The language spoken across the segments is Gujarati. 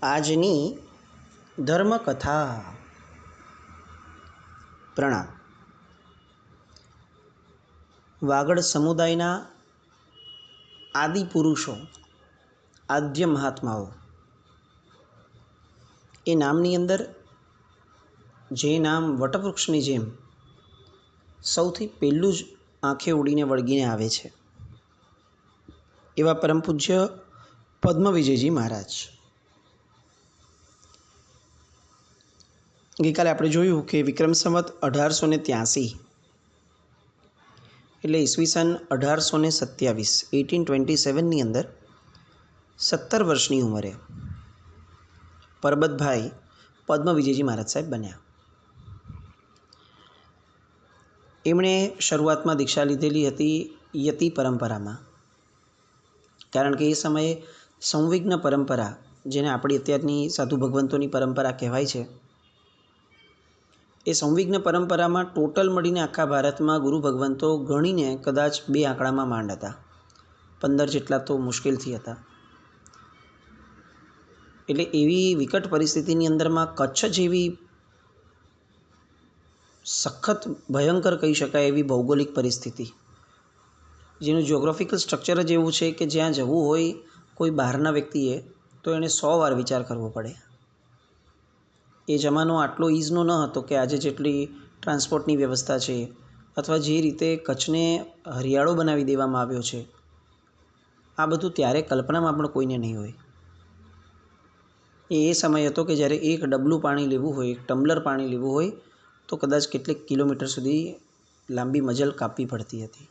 આજની ધર્મકથા. પ્રણામ. વાગડ સમુદાયના આદિ પુરુષો, આદ્ય મહાત્માઓ, એ નામની અંદર જે નામ વટવૃક્ષની જેમ સૌથી પહેલું જ આંખે ઉડીને વળગીને આવે છે એવા પરમ પૂજ્ય પદ્મવિજયજી મહારાજ. ગઈકાલે આપણે જોયું કે વિક્રમ સંવત 1883 એટલે ઈસવીસન 1827 1827ની અંદર 17 વર્ષની ઉંમરે પરબતભાઈ પદ્મવિજયજી મહારાજ સાહેબ બન્યા. એમણે શરૂઆતમાં દીક્ષા લીધેલી હતી યતિ પરંપરામાં, કારણ કે એ સમયે સંવિઘ્ન પરંપરા, જેને આપણી અત્યારની સાધુ ભગવંતોની પરંપરા કહેવાય છે, એ સંવિઘ્ન પરંપરામાં ટોટલ મળીને આખા ભારતમાં ગુરુ ભગવંતો ગણીને કદાચ 2 આંકડામાં માંડ હતા, 15 જેટલા તો મુશ્કેલથી હતા. એટલે એવી વિકટ પરિસ્થિતિની અંદરમાં કચ્છ જેવી સખત ભયંકર કહી શકાય એવી ભૌગોલિક પરિસ્થિતિ, જેનું જિયોગ્રાફિકલ સ્ટ્રક્ચર જ એવું છે કે જ્યાં જવું હોય કોઈ બહારના વ્યક્તિએ તો એણે 100 વાર વિચાર કરવો પડે. એ જમાનો આટલો ઇઝનો ન હતો કે આજે જેટલી ટ્રાન્સપોર્ટની વ્યવસ્થા છે, અથવા જે રીતે કચ્છને હરિયાળો બનાવી દેવામાં આવ્યો છે, આ બધું ત્યારે કલ્પનામાં પણ કોઈને નહીં હોય. એ સમય હતો કે જ્યારે એક ડબલું પાણી લેવું હોય, એક ટમ્બલર પાણી લેવું હોય તો કદાચ કેટલીક કિલોમીટર સુધી લાંબી મજલ કાપવી પડતી હતી.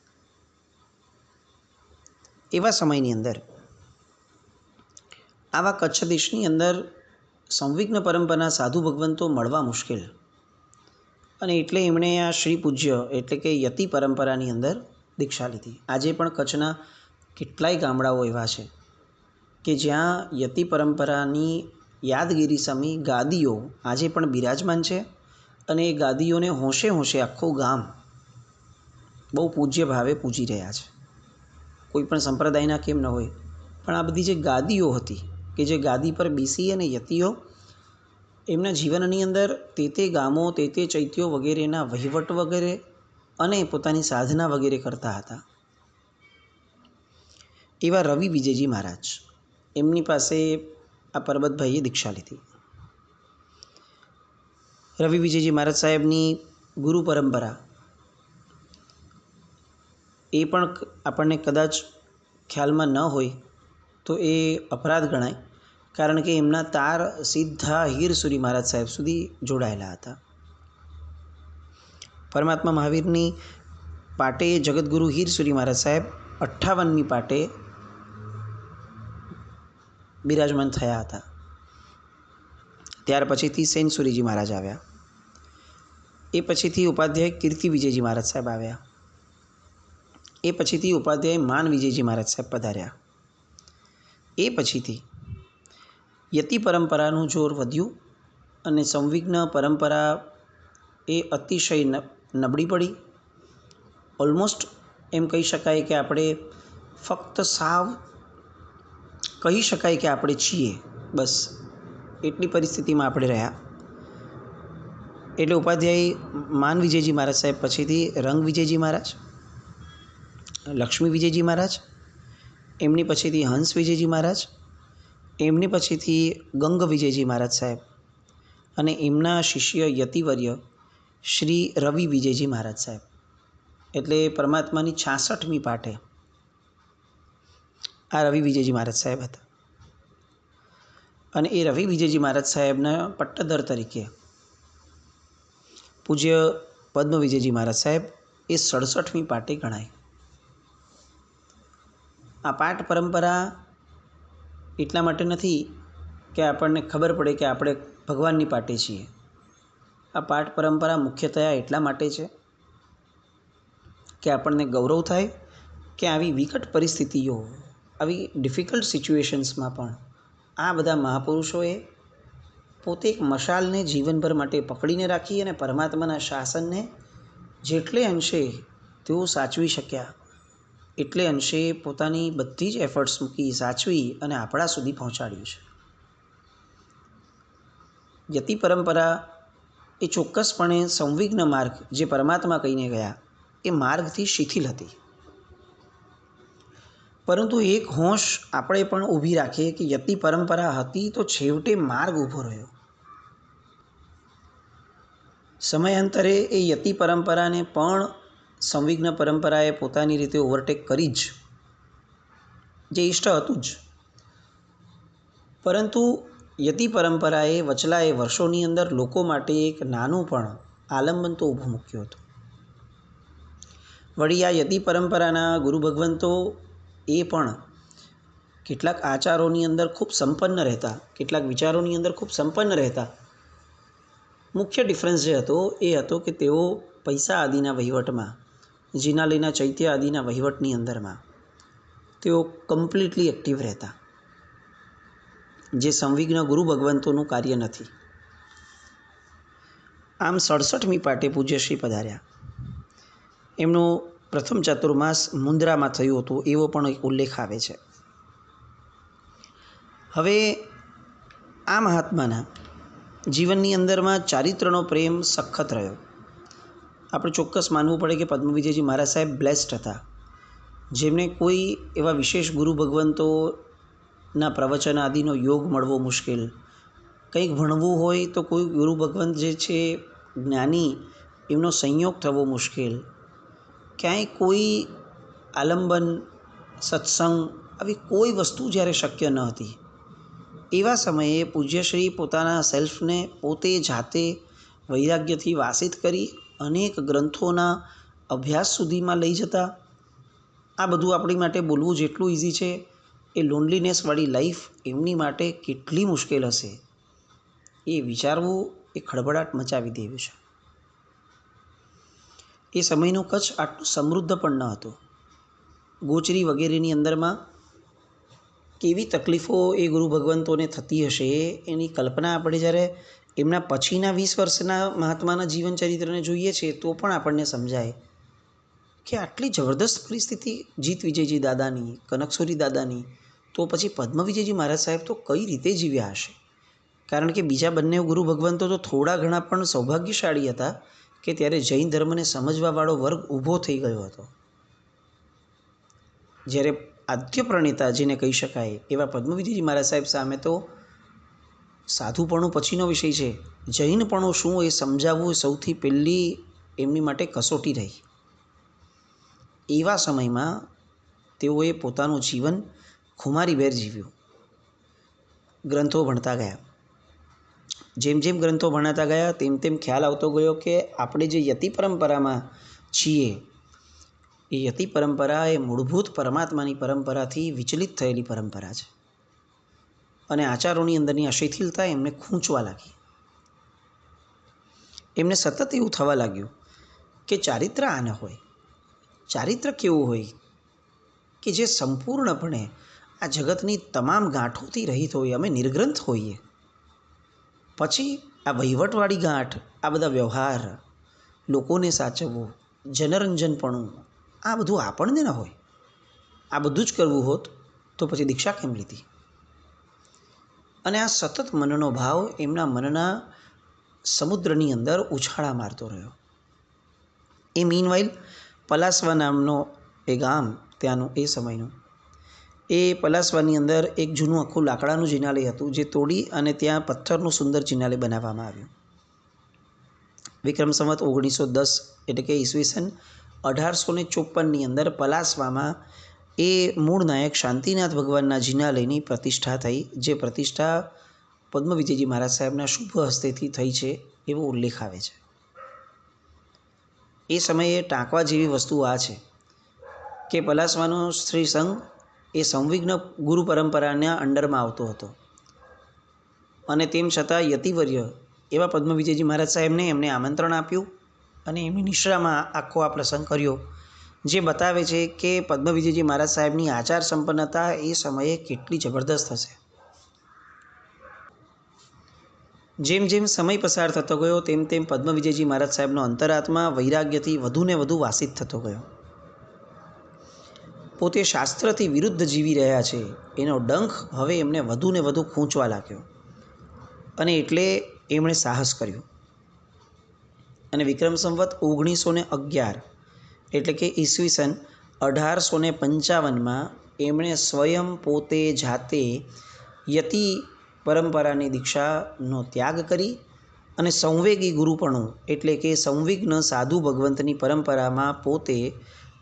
એવા સમયની અંદર આવા કચ્છ દેશની અંદર સંવિઘ્ન પરંપરાના સાધુ ભગવંતો મળવા મુશ્કેલ, અને એટલે એમણે આ શ્રી પૂજ્ય એટલે કે યતિ પરંપરાની અંદર દીક્ષા લીધી. આજે પણ કચ્છના કેટલાય ગામડાઓ એવા છે કે જ્યાં યતિ પરંપરાની યાદગીરી સમી ગાદીઓ આજે પણ બિરાજમાન છે, અને એ ગાદીઓને હોંશે હોંશે આખું ગામ બહુ પૂજ્ય ભાવે પૂજી રહ્યા છે. કોઈ પણ સંપ્રદાયના કેમ ન હોય, પણ આ બધી જે ગાદીઓ હતી કે જે ગાદી પર બેસી અને યતિઓ એમના જીવનની અંદર તે ગામો, તે ચૈત્યો વગેરેના વહીવટ વગેરે અને પોતાની સાધના વગેરે કરતા હતા. એવા રવિ વિજયજી મહારાજ, એમની પાસે આ પરબતભાઈએ દીક્ષા લીધી. રવિ વિજયજી મહારાજ સાહેબની ગુરુ પરંપરા એ પણ આપણને કદાચ ખ્યાલમાં ન હોય તો એ અપરાધ ગણાય, કારણ કે એમના તાર સીધા હીરસુરી મહારાજ સાહેબ સુધી જોડાયેલા હતા. પરમાત્મા મહાવીરની પાટે જગતગુરુ હીરસુરી મહારાજ સાહેબ 58મી પાટે બિરાજમાન થયા હતા. ત્યાર પછીથી સેનસુરીજી મહારાજ આવ્યા. એ પછીથી ઉપાધ્યાય કીર્તિ વિજયજી મહારાજ સાહેબ આવ્યા. એ પછીથી ઉપાધ્યાય માન વિજયજી મહારાજ સાહેબ પધાર્યા. એ પછીથી યતિ પરંપરાનું જોર વધ્યું અને સંવિઘ્ન પરંપરા એ અતિશય નબળી પડી. ઓલમોસ્ટ એમ કહી શકાય કે આપણે ફક્ત સાવ કહી શકાય કે આપણે છીએ, બસ એટલી પરિસ્થિતિમાં આપણે રહ્યા. એટલે ઉપાધ્યાય માન વિજયજી મહારાજ સાહેબ પછીથી રંગ વિજયજી મહારાજ, લક્ષ્મી વિજયજી મહારાજ, એમની પછીથી હંસ વિજયજી મહારાજ, એમની પછીથી ગંગ વિજયજી મહારાજ સાહેબ, અને એમના શિષ્ય યતિવર્ય શ્રી રવિ વિજયજી મહારાજ સાહેબ. એટલે પરમાત્માની 66મી પાટે આ રવિ વિજયજી મહારાજ સાહેબ હતા. અને એ રવિ વિજયજી મહારાજ સાહેબના પટ્ટદર તરીકે પૂજ્ય પદ્મ વિજયજી મહારાજ સાહેબ એ 67મી પાટે ગણાય. આ પાઠ પરંપરા એટલા માટે નથી કે આપણને ખબર પડે કે આપણે ભગવાનની પાટે છીએ. આ પાઠ પરંપરા મુખ્યતયા એટલા માટે છે કે આપણને ગૌરવ થાય કે આવી વિકટ પરિસ્થિતિઓ, આવી ડિફિકલ્ટ સિચ્યુએશન્સમાં પણ આ બધા મહાપુરુષોએ પોતે એક મશાલને જીવનભર માટે પકડીને રાખી અને પરમાત્માના શાસનને જેટલે અંશે તેઓ સાચવી શક્યા એટલે અંશે પોતાની બધી જ એફર્ટ્સ મૂકી સાચવી અને આપણા સુધી પહોંચાડ્યું છે. યતિ પરંપરા એ ચોક્કસપણે સંવિઘ્ન માર્ગ જે પરમાત્મા કહીને ગયા એ માર્ગથી શિથિલ હતી. પરંતુ એક હોશ આપણે પણ ઊભી રાખીએ કે યતિ પરંપરા હતી તો છેવટે માર્ગ ઊભો રહ્યો. સમયાંતરે એ યતિ પરંપરાને પણ સંવિઘ્ન પરંપરાએ પોતાની રીતે ઓવરટેક કરી જ, જે ઇષ્ટ હતું જ. પરંતુ યતિ પરંપરાએ વચલા એ વર્ષોની અંદર લોકો માટે એક નાનું પણ આલંબન તો ઊભું મૂક્યું હતું. વળી આ યતિ પરંપરાના ગુરુ ભગવંતો એ પણ કેટલાક આચારોની અંદર ખૂબ સંપન્ન રહેતા, કેટલાક વિચારોની અંદર ખૂબ સંપન્ન રહેતા. મુખ્ય ડિફરન્સ જે હતો એ હતો કે તેઓ પૈસા આદિના વહીવટમાં, જિનાલયના ચૈત્ય આદિના વહીવટની અંદરમાં તેઓ કમ્પ્લીટલી એક્ટિવ રહેતા, જે સંવિઘ્ન ગુરુ ભગવંતોનું કાર્ય નથી. આમ 67મી પાટે પૂજ્યશ્રી પધાર્યા. એમનું પ્રથમ ચાતુર્માસ મુન્દ્રામાં થયું હતું એવો પણ એક ઉલ્લેખ આવે છે. હવે આ મહાત્માના જીવનની અંદરમાં ચારિત્રનો પ્રેમ સખત રહ્યો. આપણે ચોક્કસ માનવું પડે કે પદ્મવિજયજી મહારાજ સાહેબ બ્લેસ્ડ હતા, જેમને કોઈ એવા વિશેષ ગુરુ ભગવંતોના પ્રવચન આદિનો યોગ મળવો મુશ્કેલ. કંઈક ભણવું હોય તો કોઈ ગુરુ ભગવંત જે છે જ્ઞાની, એમનો સંયોગ થવો મુશ્કેલ. ક્યાંય કોઈ આલંબન, સત્સંગ આવી કોઈ વસ્તુ જ્યારે શક્ય ન હતી, એવા સમયે પૂજ્યશ્રી પોતાના સેલ્ફને પોતે જાતે વૈરાગ્યથી વાસિત કરી અનેક ગ્રંથોના અભ્યાસ સુધીમાં લઈ જતા. આ બધું આપણી માટે બોલવું જેટલું ઇઝી છે, એ લોનલીનેસવાળી લાઈફ એમની માટે કેટલી મુશ્કેલ હશે એ વિચારવું એ ખળભળાટ મચાવી દેવું છે. એ સમયનું કચ્છ આટલું સમૃદ્ધ પણ ન હતું. ગોચરી વગેરેની અંદરમાં કેવી તકલીફો એ ગુરુ ભગવંતોને થતી હશે એની કલ્પના આપણે જ્યારે એમના પછીના 20 વર્ષના મહાત્માના જીવન ચરિત્રને જોઈએ છીએ તો પણ આપણને સમજાય કે આટલી જબરદસ્ત પરિસ્થિતિ જીત વિજયજી દાદાની, કનકસુરી દાદાની, તો પછી પદ્મવિજયજી મહારાજ સાહેબ તો કઈ રીતે જીવ્યા હશે. કારણ કે બીજા બંને ગુરુ ભગવંતો તો થોડા ઘણા પણ સૌભાગ્યશાળી હતા કે ત્યારે જૈન ધર્મને સમજવાવાળો વર્ગ ઊભો થઈ ગયો હતો. જ્યારે આદ્ય પ્રણેતા જેને કહી શકાય એવા પદ્મવિજયજી મહારાજ સાહેબ સામે તો સાધુપણું પછીનો વિષય છે, જૈનપણું શું એ સમજાવવું સૌથી પહેલી એમની માટે કસોટી રહી. એવા સમયમાં તેઓએ પોતાનું જીવન ખુમારીભેર જીવ્યું. ગ્રંથો ભણતા ગયા. જેમ જેમ ગ્રંથો ભણાતા ગયા તેમ તેમ ખ્યાલ આવતો ગયો કે આપણે જે યતિ પરંપરામાં છીએ એ યતિ પરંપરા એ મૂળભૂત પરમાત્માની પરંપરાથી વિચલિત થયેલી પરંપરા છે. અને આચારોની અંદરની અશિથિલતા એમને ખૂંચવા લાગી. એમને સતત એવું થવા લાગ્યું કે ચારિત્ર આ ન હોય. ચારિત્ર કેવું હોય કે જે સંપૂર્ણપણે આ જગતની તમામ ગાંઠોથી રહિત હોય. અમે નિર્ગ્રંથ હોઈએ. પછી આ વહીવટવાળી ગાંઠ, આ બધા વ્યવહાર, લોકોને સાચવવું, જનરંજનપણું, આ બધું આપણને ન હોય. આ બધું જ કરવું હોત તો પછી દીક્ષા કેમ લીધી. અને આ સતત મનનો ભાવ એમના મનના સમુદ્રની અંદર ઉછાળા મારતો રહ્યો. એ મીનવાઇલ પલાસવા નામનો એ ગામ ત્યાંનું એ સમયનું, એ પલાસવાની અંદર એક જૂનું આખું લાકડાનું જિનાલય હતું જે તોડી અને ત્યાં પથ્થરનું સુંદર જિનાલય બનાવવામાં આવ્યું. વિક્રમ સંવત 1910 એટલે કે ઈસવીસન 1854ની અંદર પલાસવામાં એ મૂળ નાયક શાંતિનાથ ભગવાનના જિનાલયની પ્રતિષ્ઠા થઈ, જે પ્રતિષ્ઠા પદ્મવિજયજી મહારાજ સાહેબના શુભ હસ્તેથી થઈ છે એવો ઉલ્લેખ આવે છે. એ સમયે ટાંકવા જેવી વસ્તુ આ છે કે પલાસવાનો શ્રી સંઘ એ સંવિઘ્ન ગુરુ પરંપરાના અંડરમાં આવતો હતો. અને તેમ છતાં યતિવર્ય એવા પદ્મવિજયજી મહારાજ સાહેબને એમને આમંત્રણ આપ્યું અને એમની નિશ્રામાં આખો આ પ્રસંગ કર્યો, જે બતાવે છે કે પદ્મવિજયજી મહારાજ સાહેબની આચાર સંપન્નતા એ સમયે કેટલી જબરદસ્ત હશે. જેમ જેમ સમય પસાર થતો ગયો તેમ તેમ પદ્મવિજયજી મહારાજ સાહેબનો અંતરાત્મા વૈરાગ્યથી વધુને વધુ વાસિત થતો ગયો. પોતે શાસ્ત્રથી વિરુદ્ધ જીવી રહ્યા છે એનો ડંખ હવે એમને વધુને વધુ ખૂંચવા લાગ્યો. અને એટલે એમણે સાહસ કર્યું અને વિક્રમ સંવત 1911 એટલે કે ઈસવીસન 1855માં એમણે સ્વયં પોતે જાતે યતિ પરંપરાની દીક્ષાનો ત્યાગ કરી અને સંવેગી ગુરુપણું એટલે કે સંવિઘ્ન સાધુ ભગવંતની પરંપરામાં પોતે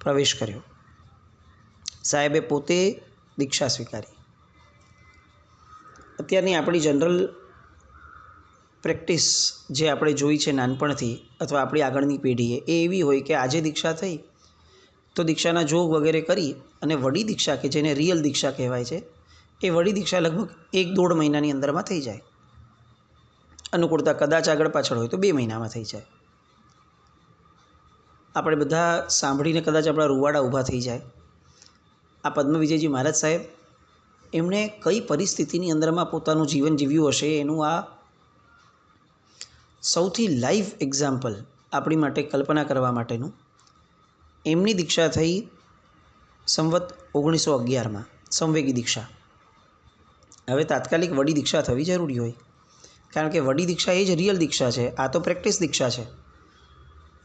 પ્રવેશ કર્યો. સાહેબે પોતે દીક્ષા સ્વીકારી. અત્યારની આપણી જનરલ પ્રેક્ટિસ જે આપણે જોઈ છે નાનપણથી અથવા આપણી આગળની પેઢીએ એ એવી હોય કે આજે દીક્ષા થઈ તો દીક્ષાના જોગ વગેરે કરી અને વડી દીક્ષા કે જેને રિયલ દીક્ષા કહેવાય છે એ વડી દીક્ષા લગભગ 1-1.5 મહિનાની અંદરમાં થઈ જાય. અનુકૂળતા કદાચ આગળ પાછળ હોય તો 2 મહિનામાં થઈ જાય. આપણે બધા સાંભળીને કદાચ આપણા રૂવાડા ઊભા થઈ જાય. આ પદ્મવિજયજી મહારાજ સાહેબ એમણે કઈ પરિસ્થિતિની અંદરમાં પોતાનું જીવન જીવ્યું હશે એનું આ સૌથી લાઈવ એક્ઝામ્પલ આપણી માટે કલ્પના કરવા માટેનું. એમની દીક્ષા થઈ સંવત 1911માં સંવેગી દીક્ષા. હવે તાત્કાલિક વડી દીક્ષા થવી જરૂરી હોય કારણ કે વડી દીક્ષા એ જ રિયલ દીક્ષા છે. આ તો પ્રેક્ટિસ દીક્ષા છે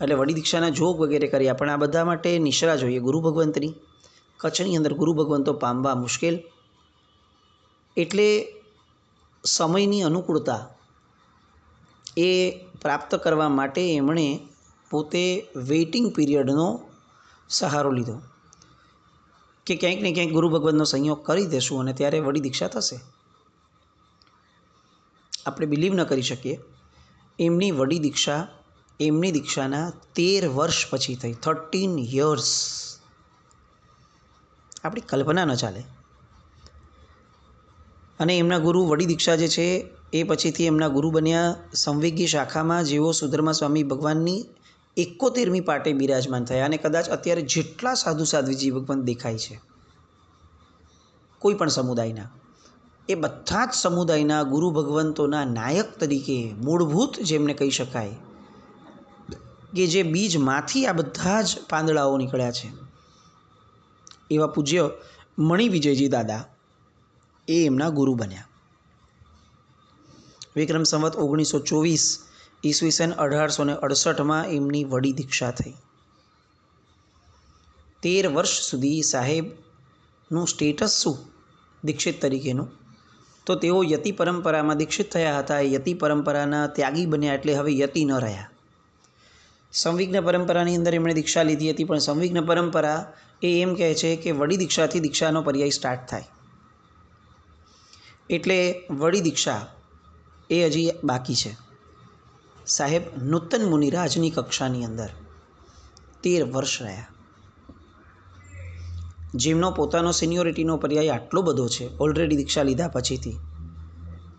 એટલે વડી દીક્ષાના જોગ વગેરે કર્યા પણ આ બધા માટે નિશ્રા જોઈએ ગુરુ ભગવંતની. કચ્છની અંદર ગુરુ ભગવંતો પામવા મુશ્કેલ એટલે સમયની અનુકૂળતા એ પ્રાપ્ત કરવા માટે એમણે પોતે વેઇટિંગ પીરિયડનો સહારો લીધો કે ક્યાંક ને ક્યાંક ગુરુ ભગવંતનો સંયોગ કરી દેશું અને ત્યારે વડી દીક્ષા થશે. આપણે બિલીવ ન કરી શકીએ એમની વડી દીક્ષા એમની દીક્ષાના 13 વર્ષ પછી થઈ. 13 યર્સ. આપણી કલ્પના ન ચાલે. અને એમના ગુરુ વડી દીક્ષા જે છે એ પછીથી એમના ગુરુ બન્યા સંવેગી શાખામાં જેઓ સુધર્મા સ્વામી ભગવાનની 71મી પાટે બિરાજમાન થયા અને કદાચ અત્યારે જેટલા સાધુ સાધ્વીજી ભગવાન દેખાય છે કોઈ પણ સમુદાયના એ બધા જ સમુદાયના ગુરુ ભગવંતોના નાયક તરીકે મૂળભૂત જેમને કહી શકાય કે જે બીજમાંથી આ બધા જ પાંદડાઓ નીકળ્યા છે એવા પૂજ્ય મણિવિજયજી દાદા એ એમના ગુરુ બન્યા. વિક્રમ સંવત 1924 ઈસવીસન 1868માં એમની વડી દીક્ષા થઈ. 13 વર્ષ સુધી સાહેબનું સ્ટેટસ શું દીક્ષિત તરીકેનું તો તેઓ યતિ પરંપરામાં દીક્ષિત થયા હતા. યતિ પરંપરાના ત્યાગી બન્યા એટલે હવે યતિ ન રહ્યા. સંવિઘ્ન પરંપરાની અંદર એમણે દીક્ષા લીધી હતી પણ સંવિઘ્ન પરંપરા એ એમ કહે છે કે વડી દીક્ષાથી દીક્ષાનો પર્યાય સ્ટાર્ટ થાય એટલે વડી દીક્ષા એ હજી બાકી છે. સાહેબ નૂતન મુનિરાજની કક્ષાની અંદર 13 વર્ષ રહ્યા. જેમનો પોતાનો સિનિયોરિટીનો પર્યાય આટલો બધો છે ઓલરેડી દીક્ષા લીધા પછીથી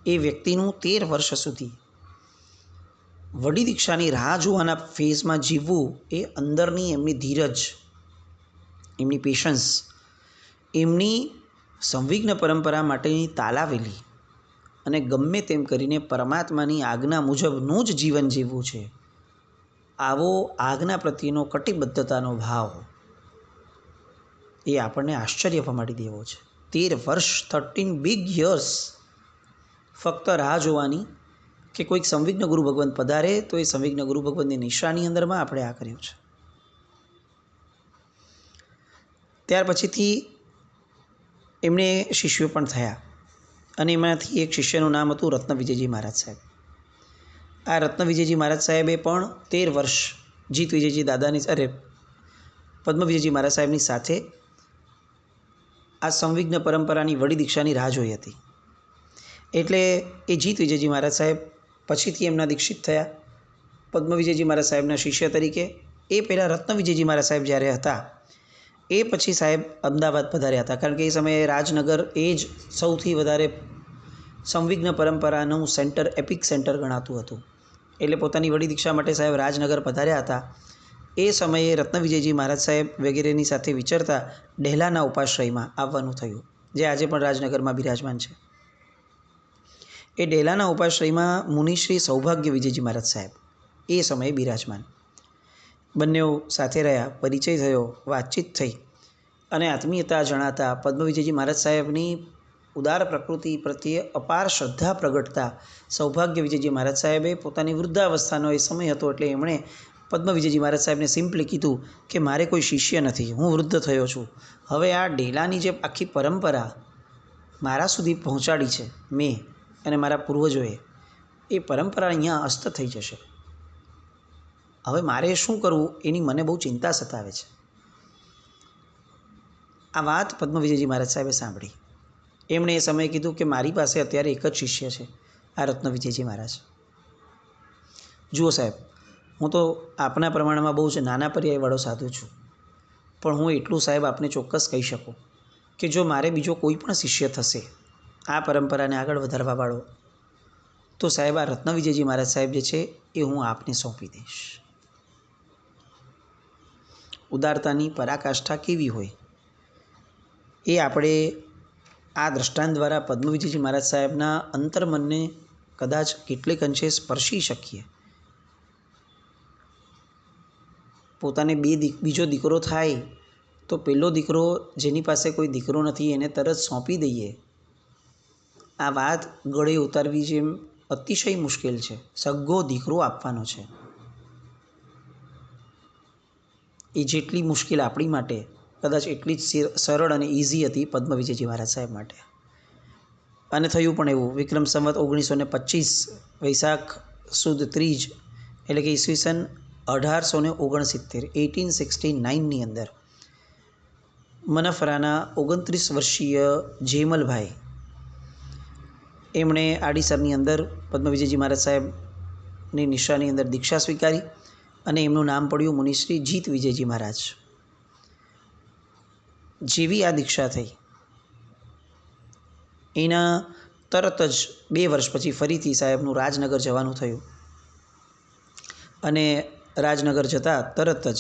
એ વ્યક્તિનું 13 વર્ષ સુધી વડી દીક્ષાની રાહ જોવાના ફેઝમાં જીવવું એ અંદરની એમની ધીરજ, એમની પેશન્સ, એમની સંવિઘ્ન પરંપરા માટેની તાલાવેલી અને ગમે તેમ કરીને પરમાત્માની આજ્ઞા મુજબનું જ જીવન જીવવું છે આવો આજ્ઞા પ્રત્યેનો કટિબદ્ધતાનો ભાવ એ આપણને આશ્ચર્ય પમાડી દેવો છે. 13 વર્ષ 13 બિગ યર્સ ફક્ત રાહ જોવાની કે કોઈક સંવિઘ્ન ગુરુ ભગવંત પધારે તો એ સંવિઘ્ન ગુરુ ભગવંતની નિશાની અંદરમાં આપણે આ કર્યું છે. ત્યાર પછીથી એમણે શિષ્યો પણ થયા અને એમાંથી એક શિષ્યનું નામ હતું રત્નવિજયજી મહારાજ સાહેબ. આ રત્નવિજયજી મહારાજ સાહેબે પણ 13 વર્ષ જીત વિજયજી દાદાની પદ્મવિજયજી મહારાજ સાહેબની સાથે આ સંવિઘ્ન પરંપરાની વડી દીક્ષાની રાહ જોઈ હતી. એટલે એ જીત વિજયજી મહારાજ સાહેબ પછીથી એમના દીક્ષિત થયા પદ્મવિજયજી મહારાજ સાહેબના શિષ્ય તરીકે. એ પહેલાં રત્નવિજયજી મહારાજ સાહેબ જ્યારે હતા એ પછી સાહેબ અમદાવાદ પધાર્યા હતા કારણ કે એ સમયે રાજનગર એ જ સૌથી વધારે સંવિઘ્ન પરંપરાનું સેન્ટર, એપિક સેન્ટર ગણાતું હતું. એટલે પોતાની વડી દીક્ષા માટે સાહેબ રાજનગર પધાર્યા હતા. એ સમયે રત્નવિજયજી મહારાજ સાહેબ વગેરેની સાથે વિચરતા ડેહલાના ઉપાશ્રયમાં આવવાનું થયું જે આજે પણ રાજનગરમાં બિરાજમાન છે. એ ડેહલાના ઉપાશ્રયમાં મુનિશ્રી સૌભાગ્ય વિજયજી મહારાજ સાહેબ એ સમયે બિરાજમાન. બંને સાથે રહ્યા, પરિચય થયો, વાતચીત થઈ અને આત્મીયતા જણાતા પદ્મવિજયજી મહારાજ સાહેબની ઉદાર પ્રકૃતિ પ્રત્યે અપાર શ્રદ્ધા પ્રગટતા સૌભાગ્ય વિજયજી મહારાજ સાહેબે પોતાની વૃદ્ધાવસ્થાનો એ સમય હતો એટલે એમણે પદ્મ વિજયજી મહારાજ સાહેબને સિમ્પલી કીધું કે મારે કોઈ શિષ્ય નથી, હું વૃદ્ધ થયો છું, હવે આ ડેલાની જે આખી પરંપરા મારા સુધી પહોંચાડી છે મેં અને મારા પૂર્વજોએ, એ પરંપરા અહીંયા અસ્ત થઈ જશે. હવે મારે શું કરવું એની મને બહુ ચિંતા સતાવે છે. આ વાત પદ્મ વિજયજી મહારાજ સાહેબે સાંભળી. એમણે એ સમયે કીધું કે મારી પાસે અત્યારે એક જ શિષ્ય છે, આ રત્ન વિજયજી મહારાજ. જુઓ સાહેબ, હું તો આપના પ્રમાણમાં બહુ જ નાના પર્યાયવાળો સાધુ છું, પણ હું એટલું સાહેબ આપને ચોક્કસ કહી શકું કે જો મારે બીજો કોઈ પણ શિષ્ય થશે આ પરંપરાને આગળ વધારવાવાળો, તો સાહેબ આ રત્ન વિજયજી મહારાજ સાહેબ જે છે એ હું આપને સોંપી દઈશ. ઉદારતાની પરાકાષ્ઠા કેવી હોય એ આપણે આ દ્રષ્ટાંત દ્વારા પદ્મ વિજયજી મહારાજ સાહેબના અંતર્મનને કદાચ કેટલેક અંશે સ્પર્શી શકીએ. પોતાને બીજો દીકરો થાય તો પહેલો દીકરો જેની પાસે કોઈ દીકરો નથી એને તરત સોંપી દઈએ, આ વાત ગળે ઉતારવી જેમ અતિશય મુશ્કેલ છે. સગ્ગો દીકરો આપવાનો છે, એ જેટલી મુશ્કેલ આપણી માટે કદાચ એટલી જ સરળ અને ઇઝી હતી પદ્મ વિજયજી મહારાજ સાહેબ માટે. અને થયું પણ એવું. વિક્રમ સંવત 1925 વૈશાખ સુદ ત્રીજ એટલે કે ઈસવીસન 1869ની અંદર મનફરાના 29 વર્ષીય જેમલભાઈ એમણે આડીસરની અંદર પદ્મ વિજયજી મહારાજ સાહેબની નિશાની અંદર દીક્ષા સ્વીકારી અને એમનું નામ પડ્યું મુનિશ્રી જીત વિજયજી મહારાજ. જેવી આ દીક્ષા થઈ એના તરત જ 2 વર્ષ પછી ફરીથી સાહેબનું રાજનગર જવાનું થયું અને રાજનગર જતાં તરત જ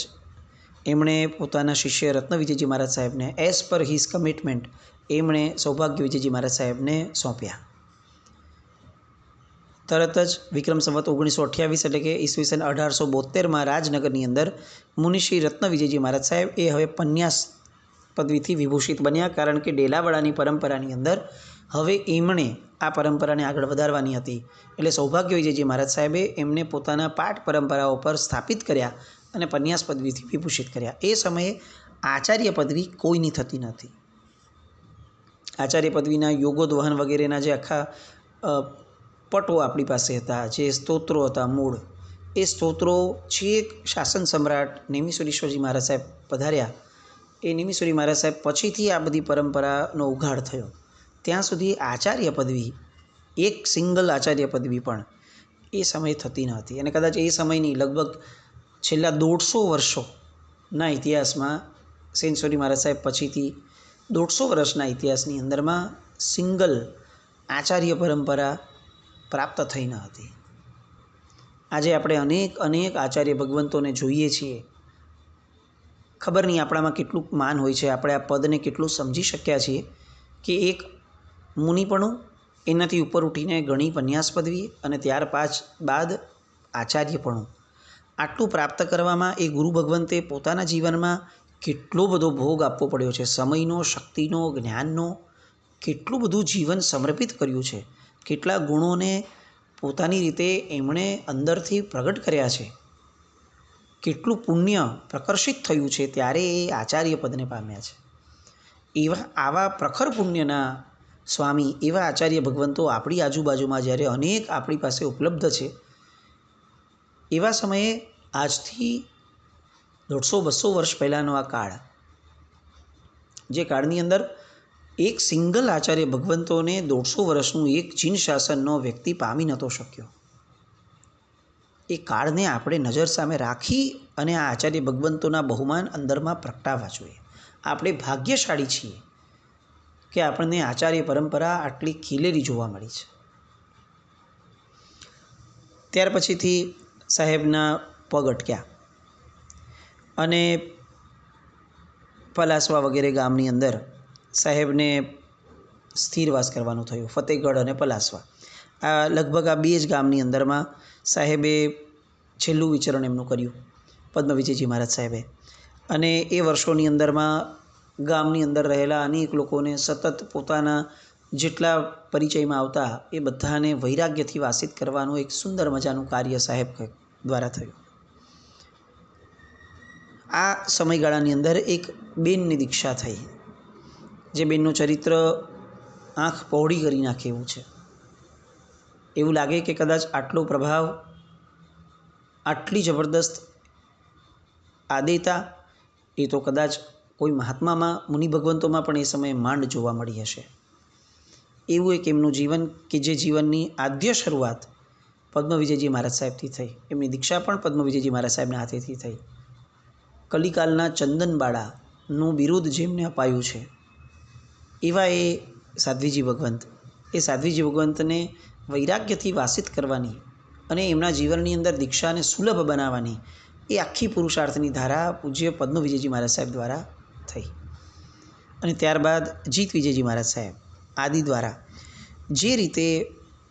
એમણે પોતાના શિષ્ય રત્ન વિજયજી મહારાજ સાહેબને એઝ પર હિઝ કમિટમેન્ટ એમણે સૌભાગ્ય વિજયજી મહારાજ સાહેબને સોંપ્યા. તરત જ વિક્રમ સંવત 1928 એટલે કે ઈસવીસન 1872માં રાજનગરની અંદર મુનિશ્રી રત્ન વિજયજી મહારાજ સાહેબ એ હવે પન્યાસ પદવીથી વિભૂષિત બન્યા, કારણ કે ડેલાવાડાની પરંપરાની અંદર હવે એમણે આ પરંપરાને આગળ વધારવાની હતી. એટલે સૌભાગ્ય વિજયજી મહારાજ સાહેબે એમને પોતાના પાઠ પરંપરાઓ પર સ્થાપિત કર્યા અને પન્યાસ પદવીથી વિભૂષિત કર્યા. એ સમયે આચાર્ય પદવી કોઈની થતી નથી. આચાર્ય પદવીના યોગોદ્વહન વગેરેના જે આખા પટો આપણી પાસે હતા, જે સ્તોત્રો હતા મૂળ, એ સ્તોત્રો છેક શાસન સમ્રાટ નેમિષેશ્વરજી મહારાજ સાહેબ પધાર્યા, એ નેમિષેશ્વરી મહારાજ સાહેબ પછીથી આ બધી પરંપરાનો ઉઘાડ થયો. ત્યાં સુધી આચાર્ય પદવી, એક સિંગલ આચાર્ય પદવી પણ એ સમયે થતી ન હતી. અને કદાચ એ સમયની લગભગ છેલ્લા 150 વર્ષોના ઇતિહાસમાં સેન્ચુરી મહારાજ સાહેબ પછીથી 150 વર્ષના ઇતિહાસની અંદરમાં સિંગલ આચાર્ય પરંપરા પ્રાપ્ત થઈ ન હતી. આજે આપણે અનેક આચાર્ય ભગવંતોને જોઈએ છીએ. ખબર નહીં આપણામાં કેટલું માન હોય છે, આપણે આ પદને કેટલું સમજી શક્યા છીએ કે એક મુનિપણું, એનાથી ઉપર ઉઠીને ઘણી પન્યાસ પદવી અને ત્યાર બાદ આચાર્યપણું, આટલું પ્રાપ્ત કરવામાં એ ગુરુ ભગવંતે પોતાના જીવનમાં કેટલો બધો ભોગ આપવો પડ્યો છે. સમયનો, શક્તિનો, જ્ઞાનનો કેટલું બધું જીવન સમર્પિત કર્યું છે. કેટલા ગુણોને પોતાની રીતે એમણે અંદરથી પ્રગટ કર્યા છે. કેટલું પુણ્ય પ્રકર્ષિત થયું છે ત્યારે એ આચાર્ય પદને પામ્યા છે. આવા પ્રખર પુણ્યના સ્વામી એવા આચાર્ય ભગવંતો આપણી આજુબાજુમાં જ્યારે અનેક આપણી પાસે ઉપલબ્ધ છે, એવા સમયે આજથી 150-200 વર્ષ પહેલાંનો આ કાળ, જે કાળની અંદર એક સિંગલ આચાર્ય ભગવંતોને 150 વર્ષનું એક જીન શાસનનો વ્યક્તિ પામી નહોતો શક્યો. એ કાળને આપણે નજર સામે રાખી અને આ આચાર્ય ભગવંતોના બહુમાન અંદરમાં પ્રગટાવવા જોઈએ. આપણે ભાગ્યશાળી છીએ કે આપણને આચાર્ય પરંપરા આટલી ખીલેલી જોવા મળી છે. ત્યાર પછીથી સાહેબના પગ અટક્યા અને પલાસવા વગેરે ગામની અંદર સાહેબને સ્થિરવાસ કરવાનું થયું. ફતેહગઢ અને પલાસવા લગભગ આ 2 જ ગામની અંદરમાં સાહેબે છેલ્લું વિચરણ એમનું કર્યું, પદ્મ વિજયજી મહારાજ સાહેબે. અને એ વર્ષોની અંદરમાં ગામની અંદર રહેલા અનેક લોકોને સતત પોતાના જેટલા પરિચયમાં આવતા એ બધાને વૈરાગ્યથી વાસિત કરવાનું એક સુંદર મજાનું કાર્ય સાહેબ દ્વારા થયું. આ સમયગાળાની અંદર એક બેનની દીક્ષા થઈ, જે બેનનું ચરિત્ર આંખ પહોળી કરી નાખે એવું છે. એવું લાગે કે કદાચ આટલો પ્રભાવ, આટલી જબરદસ્ત આદેયતા એ તો કદાચ કોઈ મહાત્મામાં, મુનિ ભગવંતોમાં પણ એ સમયે માંડ જોવા મળી હશે. એવું એક એમનું જીવન કે જે જીવનની આદ્ય શરૂઆત પદ્મવિજયજી મહારાજ સાહેબથી થઈ. એમની દીક્ષા પણ પદ્મવિજયજી મહારાજ સાહેબના હાથેથી થઈ. કલિકાલના ચંદનબાળાનું બિરુદ જેમને અપાયું છે એવા એ સાધ્વીજી ભગવંત, એ સાધ્વીજી ભગવંતને વૈરાગ્યથી વાસિત કરવાની અને એમના જીવનની અંદર દીક્ષાને સુલભ બનાવવાની એ આખી પુરુષાર્થની ધારા પૂજ્ય પદ્મવિજયજી મહારાજ સાહેબ દ્વારા થઈ. અને ત્યારબાદ જીત વિજયજી મહારાજ સાહેબ આદિ દ્વારા જે રીતે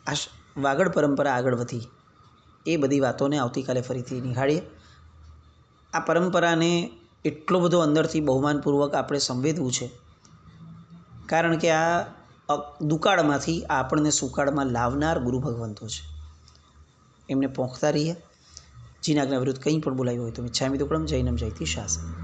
આ વાગડ પરંપરા આગળ વધી, એ બધી વાતોને આવતીકાલે ફરીથી નિહાળીએ. આ પરંપરાને એટલો બધો અંદરથી બહુમાનપૂર્વક આપણે સંવેદવું છે, કારણ કે આ દુકાળમાંથી આપણને સુકાળમાં લાવનાર ગુરુ ભગવંતો છે. એમને પોંખતા રહીએ. જીનાજ્ઞા વિરુદ્ધ કંઈ પણ બોલાયું હોય તો મિચ્છામિ દુક્કડમ, જૈનમ જયતિ શાસન.